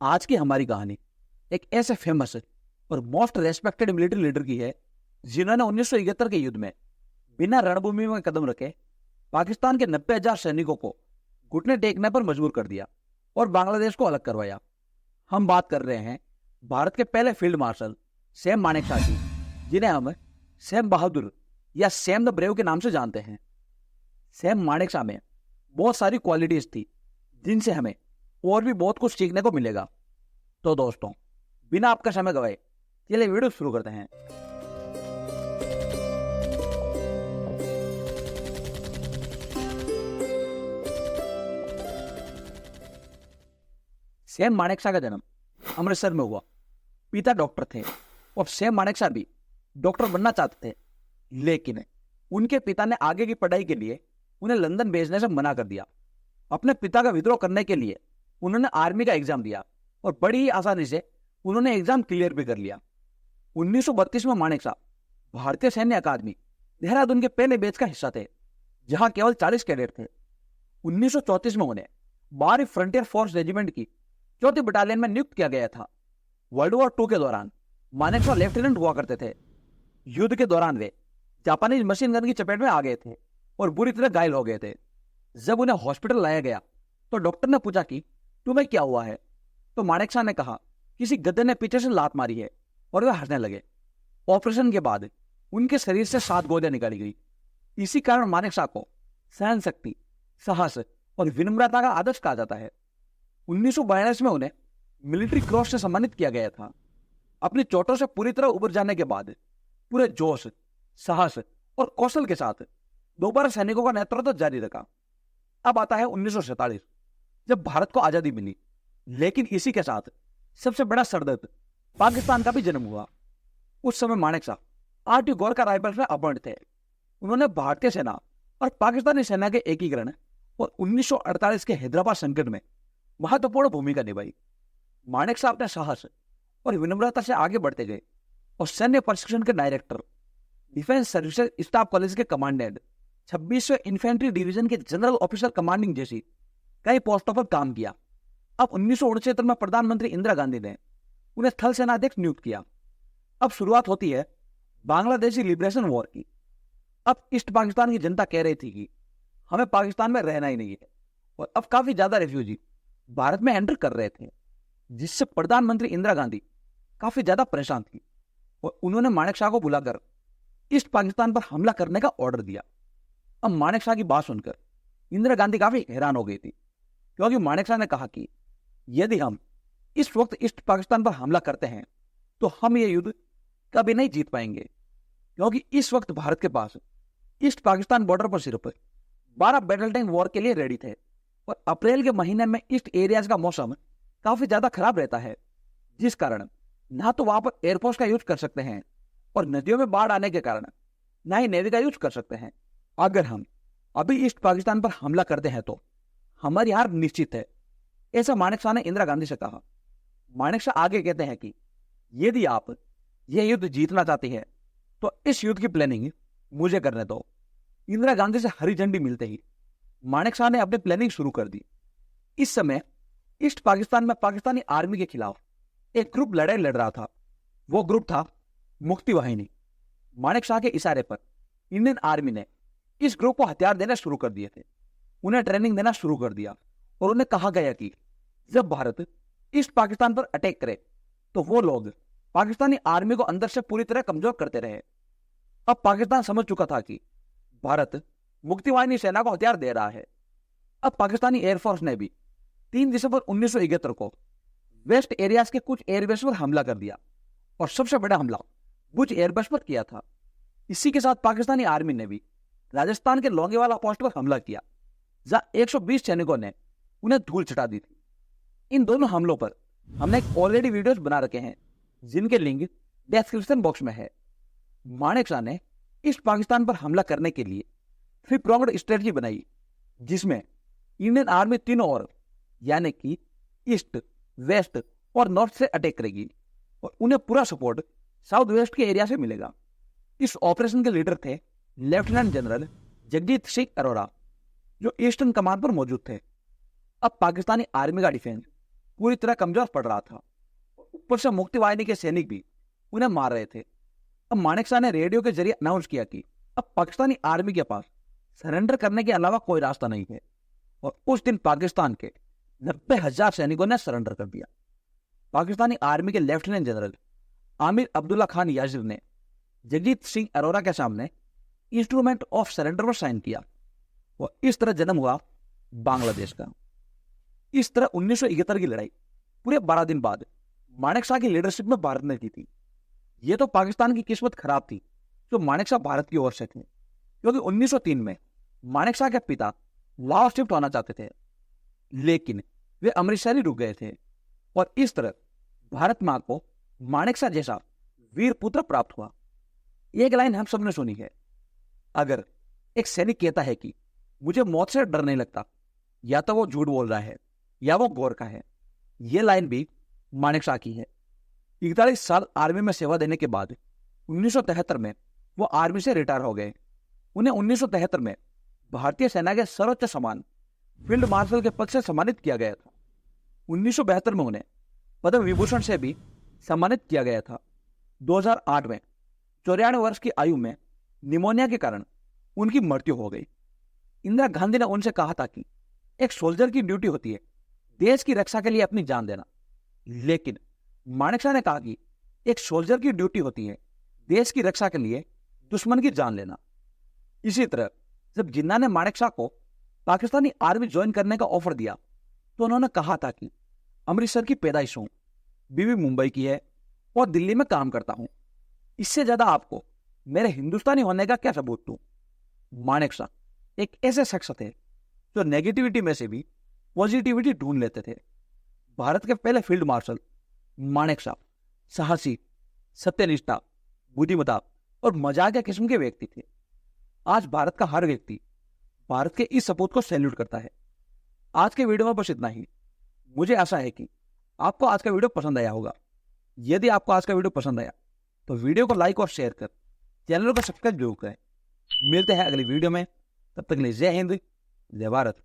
आज की हमारी कहानी एक ऐसे फेमस और मोस्ट रेस्पेक्टेड मिलिट्री लीडर की है जिन्होंने 1971 के युद्ध में बिना रणभूमि में कदम रखे पाकिस्तान के 90,000 सैनिकों को घुटने टेकने पर मजबूर कर दिया और बांग्लादेश को अलग करवाया। हम बात कर रहे हैं भारत के पहले फील्ड मार्शल सैम मानेकशॉ की, जिन्हें हम सैम बहादुर या सैम द ब्रेव के नाम से जानते हैं। सैम मानेकशॉ में बहुत सारी क्वालिटीज थी जिनसे हमें और भी बहुत कुछ सीखने को मिलेगा। तो दोस्तों, बिना आपका समय गवाए चलिए वीडियो शुरू करते हैं। सैम मानेकशॉ का जन्म अमृतसर में हुआ। पिता डॉक्टर थे और सैम मानेकशॉ भी डॉक्टर बनना चाहते थे, लेकिन उनके पिता ने आगे की पढ़ाई के लिए उन्हें लंदन भेजने से मना कर दिया। अपने पिता का विद्रोह करने के लिए उन्होंने आर्मी का एग्जाम दिया और बड़ी ही आसानी से उन्होंने एग्जाम क्लियर भी कर लिया। 1932 में मानेकशॉ भारतीय सैन्य अकादमी देहरादून के पहले बैच का हिस्सा थे, जहां केवल 40 कैडेट थे। 1934 में उन्हें 12वीं फ्रंटियर फोर्स रेजिमेंट की 4th बटालियन में नियुक्त किया गया था। वर्ल्ड वॉर 2 के दौरान मानेकशॉ लेफ्टिनेंट हुआ करते थे। युद्ध के दौरान वे जापानीज मशीन गन की चपेट में आ गए थे और बुरी तरह घायल हो गए थे। जब उन्हें हॉस्पिटल लाया गया तो डॉक्टर ने पूछा कि तुम्हें क्या हुआ है, तो मानेकशॉ ने कहा किसी गधे ने पीछे से लात मारी है, और वे हंसने लगे। ऑपरेशन के बाद उनके शरीर से 7 गोलियां निकाली गई। इसी कारण मानेकशॉ को सहन शक्ति, साहस और विनम्रता का आदर्श कहा जाता है। 1942 में उन्हें मिलिट्री क्रॉस से सम्मानित किया गया था। अपनी चोटों से पूरी तरह उबर जाने के बाद पूरे जोश, साहस और कौशल के साथ दोबारा सैनिकों का नेतृत्व जारी रखा। अब आता है 1947, जब भारत को आजादी मिली, लेकिन इसी के साथ सबसे बड़ा सरदर्द पाकिस्तान का भी जन्म हुआ। उस समय मानेकशॉ आर्मी गोरखा राइफल्स में अपॉइंट थे। उन्होंने भारतीय सेना और पाकिस्तानी सेना के एकीकरण और 1948 के हैदराबाद संकट में महत्वपूर्ण भूमिका निभाई। मानेकशॉ अपने साहस और विनम्रता से आगे बढ़ते गए और सैन्य प्रशिक्षण के director, defence services staff college के कमांडेंट, 26वें इन्फेंट्री डिवीजन के जनरल ऑफिसर कमांडिंग जैसी कई पोस्टों पर काम किया। अब 1969 में प्रधानमंत्री इंदिरा गांधी ने उन्हें थल सेनाध्यक्ष नियुक्त किया। अब शुरुआत होती है बांग्लादेशी लिबरेशन वॉर की। अब ईस्ट पाकिस्तान की जनता कह रही थी कि हमें पाकिस्तान में रहना ही नहीं है, और अब काफी ज्यादा रेफ्यूजी भारत में एंटर कर रहे थे, जिससे प्रधानमंत्री इंदिरा गांधी काफी ज्यादा परेशान थी और उन्होंने मानेकशॉ को बुलाकर ईस्ट पाकिस्तान पर हमला करने का ऑर्डर दिया। अब मानेकशॉ की बात सुनकर इंदिरा गांधी काफी हैरान हो गई थी, क्योंकि मानेकशॉ ने कहा कि यदि हम इस वक्त ईस्ट पाकिस्तान पर हमला करते हैं तो हम ये युद्ध कभी नहीं जीत पाएंगे, क्योंकि इस वक्त भारत के पास ईस्ट पाकिस्तान बॉर्डर पर सिर्फ 12 बैटल टैंक वॉर के लिए रेडी थे, और अप्रैल के महीने में ईस्ट एरियाज का मौसम काफी ज्यादा खराब रहता है, जिस कारण ना तो वहां पर एयरफोर्स का यूज कर सकते हैं और नदियों में बाढ़ आने के कारण ना ही नेवी का यूज कर सकते हैं। अगर हम अभी ईस्ट पाकिस्तान पर हमला करते हैं तो हमारी हार निश्चित है, ऐसा मानेकशॉ ने इंदिरा गांधी से कहा। मानेकशॉ आगे कहते हैं कि यदि आप यह युद्ध जीतना चाहती है तो इस युद्ध की प्लानिंग मुझे करने दो। इंदिरा गांधी से हरी झंडी मिलते ही मानेकशॉ ने अपनी प्लानिंग शुरू कर दी। इस समय ईस्ट पाकिस्तान में पाकिस्तानी आर्मी के खिलाफ एक ग्रुप लड़ाई लड़ रहा था। वो ग्रुप था मुक्ति वाहिनी। मानेकशॉ के इशारे पर इंडियन आर्मी ने इस ग्रुप को हथियार देना शुरू कर दिए थे, उन्हें ट्रेनिंग देना शुरू कर दिया, और उन्हें कहा गया कि जब भारत ईस्ट पाकिस्तान पर अटैक करे तो वो लोग पाकिस्तानी आर्मी को अंदर से पूरी तरह कमजोर करते रहे। अब पाकिस्तान समझ चुका था कि भारत मुक्ति वाहिनी सेना को हथियार दे रहा है। अब पाकिस्तानी एयरफोर्स ने भी 3 दिसंबर 1971 को वेस्ट एरियाज के कुछ एयरबेस पर हमला कर दिया, और सबसे बड़ा हमला भुज एयरबेस पर किया था। इसी के साथ पाकिस्तानी आर्मी ने भी राजस्थान के लोंगेवाला पोस्ट पर हमला किया, जहां 120 सैनिकों ने उन्हें धूल चटा दी थी। इन दोनों हमलों पर हमने एक ऑलरेडी वीडियोस बना रखे हैं, जिनके लिंक डिस्क्रिप्शन बॉक्स में है। मानेकशॉ ने ईस्ट पाकिस्तान पर हमला करने के लिए 3 प्रोंग्ड स्ट्रेटजी बनाई, जिसमें इंडियन आर्मी तीनों ओर यानी कि ईस्ट, वेस्ट और नॉर्थ से अटैक करेगी, और उन्हें पूरा सपोर्ट साउथ वेस्ट के एरिया से मिलेगा। इस ऑपरेशन के लीडर थे लेफ्टिनेंट जनरल जगजीत सिंह अरोड़ा, जो ईस्टर्न कमांड पर मौजूद थे। अब पाकिस्तानी आर्मी का डिफेंस पूरी तरह कमजोर पड़ रहा था। ऊपर से मुक्ति वाहिनी के सैनिक भी उन्हें मार रहे थे। अब मानेकशॉ ने रेडियो के जरिए अनाउंस किया कि अब पाकिस्तानी आर्मी के पास सरेंडर करने के अलावा कोई रास्ता नहीं है। और उस दिन पाकिस्तान के 90,000 सैनिकों ने सरेंडर कर दिया। पाकिस्तानी आर्मी के लेफ्टिनेंट जनरल आमिर अब्दुल्ला खान याजिर ने जगजीत सिंह अरोरा के सामने इंस्ट्रूमेंट ऑफ सरेंडर पर साइन किया। और इस तरह जन्म हुआ बांग्लादेश का। इस तरह 1971 की लड़ाई पूरे 12 दिन बाद मानेकशॉ की लीडरशिप में भारत ने जीती। यह तो पाकिस्तान की किस्मत खराब थी जो मानेकशॉ भारत की ओर से थे, क्योंकि 1903 में मानेकशॉ के पिता लाहौर शिफ्ट होना चाहते थे, लेकिन वे अमृतसर ही रुक गए थे। और इस तरह भारत मां को मानेकशॉ जैसा वीर पुत्र प्राप्त हुआ। एक लाइन हम सबने सुनी है, अगर एक सैनिक कहता है कि मुझे मौत से डर नहीं लगता, या तो वो झूठ बोल रहा है या वो गोरखा है। यह लाइन भी मानेकशॉ की है। 41 साल आर्मी में सेवा देने के बाद 1973 में वो आर्मी से रिटायर हो गए। उन्हें 1973 में भारतीय सेना के सर्वोच्च सम्मान फील्ड मार्शल के पद से सम्मानित किया गया था। 1972 में उन्हें पद्म विभूषण से भी सम्मानित किया गया था। 2008 में 94 वर्ष की आयु में निमोनिया के कारण उनकी मृत्यु हो गई। इंदिरा गांधी ने उनसे कहा था कि एक सोल्जर की ड्यूटी होती है देश की रक्षा के लिए अपनी जान देना, लेकिन मानेकशॉ ने कहा कि एक सोल्जर की ड्यूटी होती है देश की रक्षा के लिए दुश्मन की जान लेना। इसी तरह जब जिन्ना ने मानेकशॉ को पाकिस्तानी आर्मी ज्वाइन करने का ऑफर दिया तो उन्होंने कहा था कि अमृतसर की पैदाइश हूं, बीवी मुंबई की है और दिल्ली में काम करता हूं, इससे ज्यादा आपको मेरे हिंदुस्तानी होने का क्या सबूत दूं। मानेकशॉ एक ऐसे शख्स थे जो नेगेटिविटी में से भी पॉजिटिविटी ढूंढ लेते थे। भारत के पहले फील्ड मार्शल मानेकशॉ साहसी, सत्यनिष्ठा, बुद्धिमत्ता और मजाकिया किस्म के व्यक्ति थे। आज भारत का हर व्यक्ति भारत के इस सपूत को सैल्यूट करता है। आज के वीडियो में बस इतना ही। मुझे आशा है कि आपको आज का वीडियो पसंद आया होगा। यदि आपको आज का वीडियो पसंद आया तो वीडियो को लाइक और शेयर कर चैनल को सब्सक्राइब जरूर करें। मिलते हैं अगली वीडियो में, तब तक के लिए जय हिंद, जय भारत।